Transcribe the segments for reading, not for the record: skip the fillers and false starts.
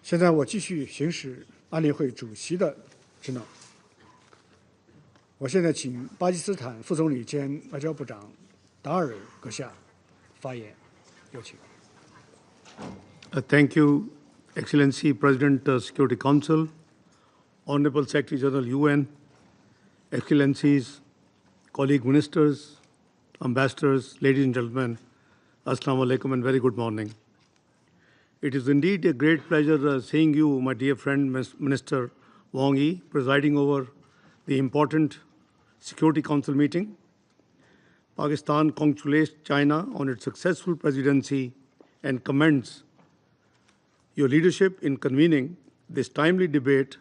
现在我继续行使安理会主席的职能。我现在请巴基斯坦副总理兼外交部长达尔阁下发言，有请。Thank you, Excellency President, Security Council, Honorable Secretary General UN, Excellencies, colleague ministers, ambassadors, ladies and gentlemen, Assalamu alaikum and very good morning. It is indeed a great pleasure seeing you, my dear friend, Minister Wang, presiding over the important Security Council meeting. Pakistan congratulates China on its successful presidency and commends your leadership in convening this timely debate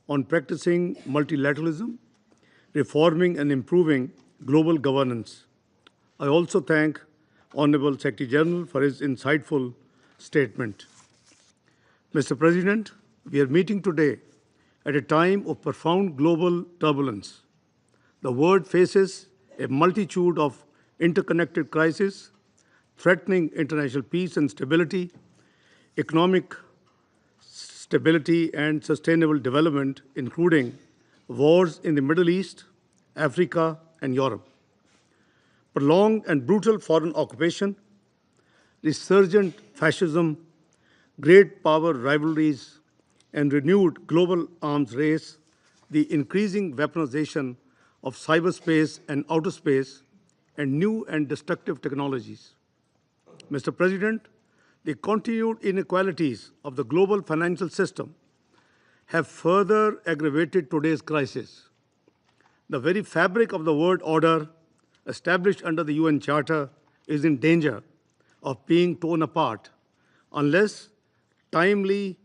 on practicing multilateralism, reforming and improving global governance. I also thank Honorable Secretary General for his insightful statement. Mr. President, we are meeting today at a time of profound global turbulence. The world faces a multitude of interconnected crises, threatening international peace and stability, economic stability and sustainable development, including wars in the Middle East, Africa, and Europe. Prolonged and brutal foreign occupation, resurgent fascism, great power rivalries, and renewed global arms race, the increasing weaponization of cyberspace and outer space, and new and destructive technologies. Mr. President, the continued inequalities of the global financial system have further aggravated today's crisis. The very fabric of the world order established under the UN Charter is in danger of being torn apart unless timely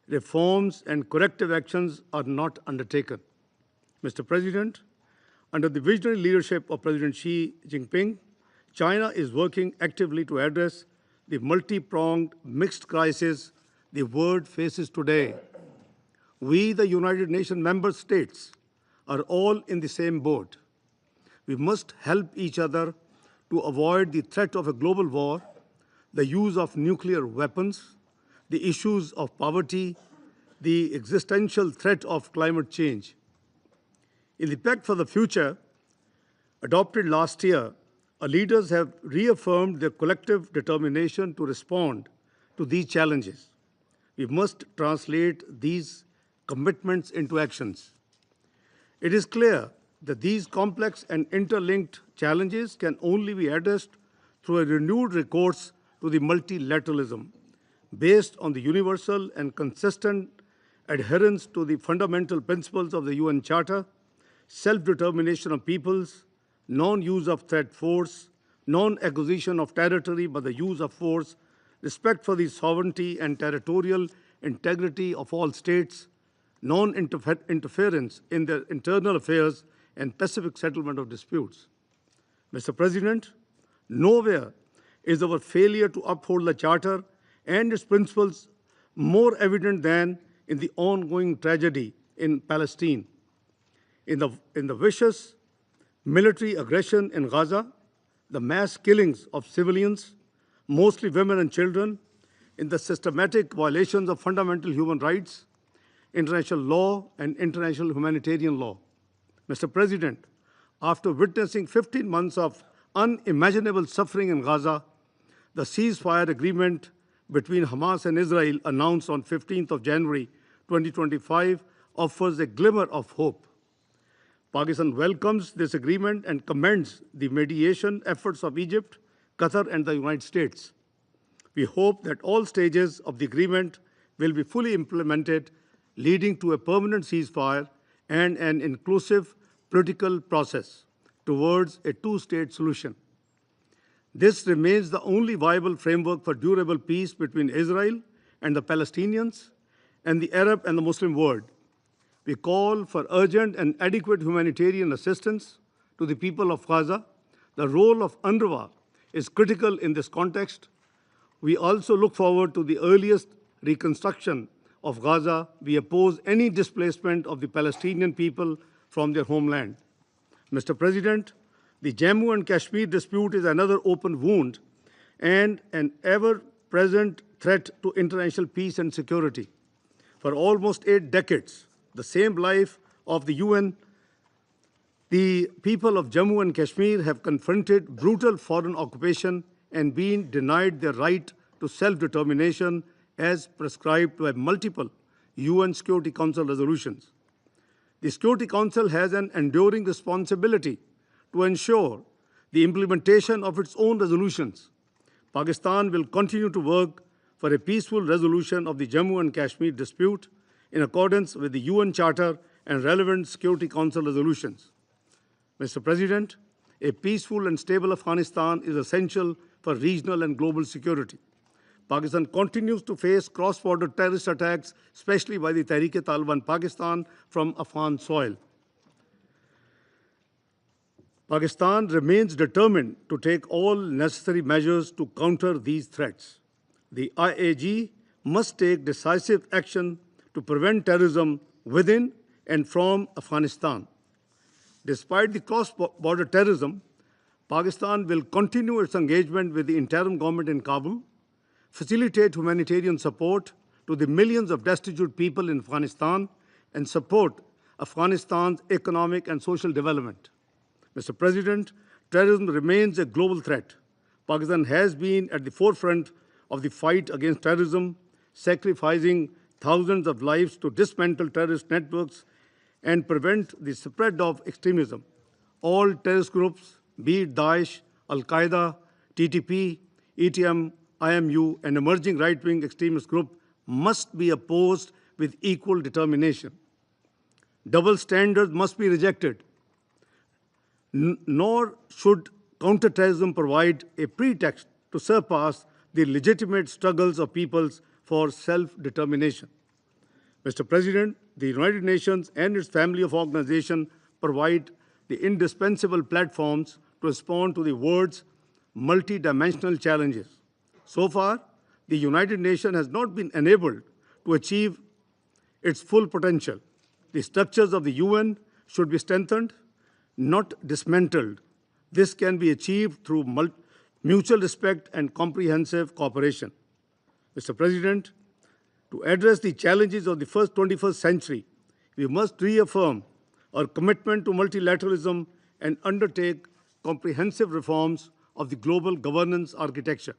reforms and corrective actions are not undertaken. Mr. President, under the visionary leadership of President Xi Jinping, China is working actively to address the multi-pronged mixed crisis the world faces today. We, the United Nations member states, are all in the same boat. We must help each other to avoid the threat of a global war, the use of nuclear weapons, the issues of poverty, the existential threat of climate change. In the Pact for the Future, adopted last year, our leaders have reaffirmed their collective determination to respond to these challenges. We must translate these commitments into actions. It is clear that these complex and interlinked challenges can only be addressed through a renewed recourse to the multilateralism based on the universal and consistent adherence to the fundamental principles of the UN Charter, self-determination of peoples, non-use of threat force, non-acquisition of territory but the use of force, respect for the sovereignty and territorial integrity of all states, non-interference in their internal affairs, and pacific settlement of disputes. Mr. President, nowhere is our failure to uphold the Charter and its principles more evident than in the ongoing tragedy in Palestine, in the vicious military aggression in Gaza, the mass killings of civilians, mostly women and children, in the systematic violations of fundamental human rights, international law, and international humanitarian law. Mr. President, after witnessing 15 months of unimaginable suffering in Gaza, the ceasefire agreement between Hamas and Israel announced on 15th of January 2025 offers a glimmer of hope. Pakistan welcomes this agreement and commends the mediation efforts of Egypt, Qatar, and the United States. We hope that all stages of the agreement will be fully implemented, leading to a permanent ceasefire and an inclusive political process towards a two-state solution. This remains the only viable framework for durable peace between Israel and the Palestinians and the Arab and the Muslim world. We call for urgent and adequate humanitarian assistance to the people of Gaza. The role of UNRWA is critical in this context. We also look forward to the earliest reconstruction of Gaza. We oppose any displacement of the Palestinian people from their homeland. Mr. President, the Jammu and Kashmir dispute is another open wound and an ever-present threat to international peace and security. For almost 8 decades, the same life of the UN, the people of Jammu and Kashmir have confronted brutal foreign occupation and been denied their right to self-determination as prescribed by multiple UN Security Council resolutions. The Security Council has an enduring responsibility to ensure the implementation of its own resolutions. Pakistan will continue to work for a peaceful resolution of the Jammu and Kashmir dispute in accordance with the UN Charter and relevant Security Council resolutions. Mr. President, a peaceful and stable Afghanistan is essential for regional and global security. Pakistan continues to face cross-border terrorist attacks, especially by the Tehreek-e-Taliban Pakistan from Afghan soil. Pakistan remains determined to take all necessary measures to counter these threats. The IAG must take decisive action to prevent terrorism within and from Afghanistan. Despite the cross-border terrorism, Pakistan will continue its engagement with the interim government in Kabul, facilitate humanitarian support to the millions of destitute people in Afghanistan, and support Afghanistan's economic and social development. Mr. President, terrorism remains a global threat. Pakistan has been at the forefront of the fight against terrorism, sacrificing thousands of lives to dismantle terrorist networks and prevent the spread of extremism. All terrorist groups, be it Daesh, Al-Qaeda, TTP, ETM, IMU, and emerging right-wing extremist group, must be opposed with equal determination. Double standards must be rejected. Nor should counterterrorism provide a pretext to surpass the legitimate struggles of peoples for self-determination. Mr. President, the United Nations and its family of organizations provide the indispensable platforms to respond to the world's multidimensional challenges. So far, the United Nations has not been enabled to achieve its full potential. The structures of the UN should be strengthened, not dismantled. This can be achieved through mutual respect and comprehensive cooperation. Mr. President, to address the challenges of the 21st century, we must reaffirm our commitment to multilateralism and undertake comprehensive reforms of the global governance architecture,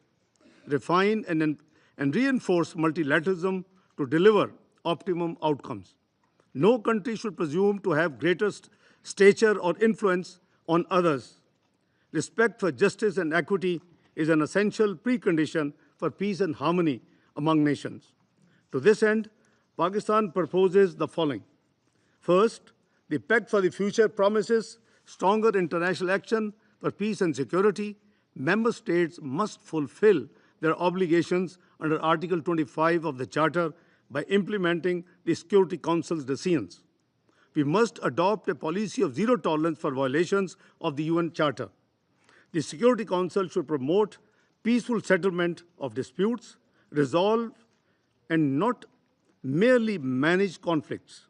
refine and reinforce multilateralism to deliver optimum outcomes. No country should presume to have greater stature or influence on others. Respect for justice and equity is an essential precondition for peace and harmony among nations. To this end, Pakistan proposes the following. First, the Pact for the Future promises stronger international action for peace and security. Member states must fulfill their obligations under Article 25 of the Charter by implementing the Security Council's decisions. We must adopt a policy of zero tolerance for violations of the UN Charter. The Security Council should promote peaceful settlement of disputes, resolve and not merely manage conflicts.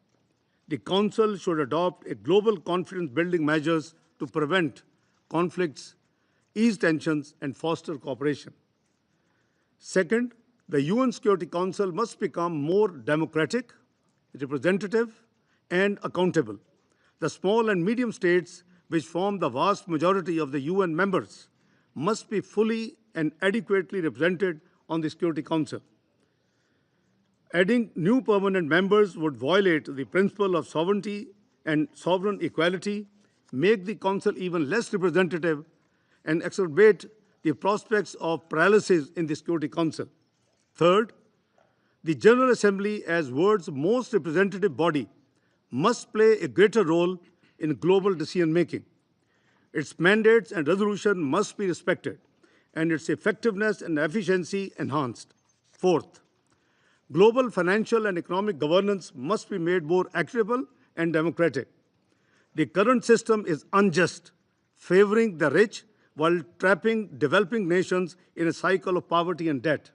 The Council should adopt a global confidence-building measures to prevent conflicts, ease tensions, and foster cooperation. Second, the UN Security Council must become more democratic, representative, and accountable. The small and medium states, which form the vast majority of the UN members, must be fully and adequately represented on the Security Council. Adding new permanent members would violate the principle of sovereignty and sovereign equality, make the Council even less representative, and exacerbate the prospects of paralysis in the Security Council. Third, the General Assembly, as world's most representative body, must play a greater role in global decision-making. Its mandates and resolution must be respected, and its effectiveness and efficiency enhanced. Fourth, global financial and economic governance must be made more equitable and democratic. The current system is unjust, favoring the rich while trapping developing nations in a cycle of poverty and debt.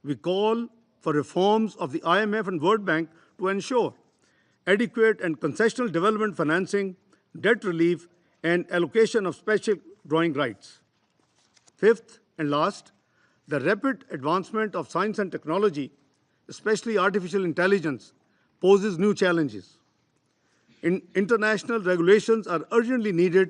We call for reforms of the IMF and World Bank to ensure adequate and concessional development financing, debt relief, and allocation of special drawing rights. Fifth and last, the rapid advancement of science and technology especially artificial intelligence, poses new challenges. International regulations are urgently needed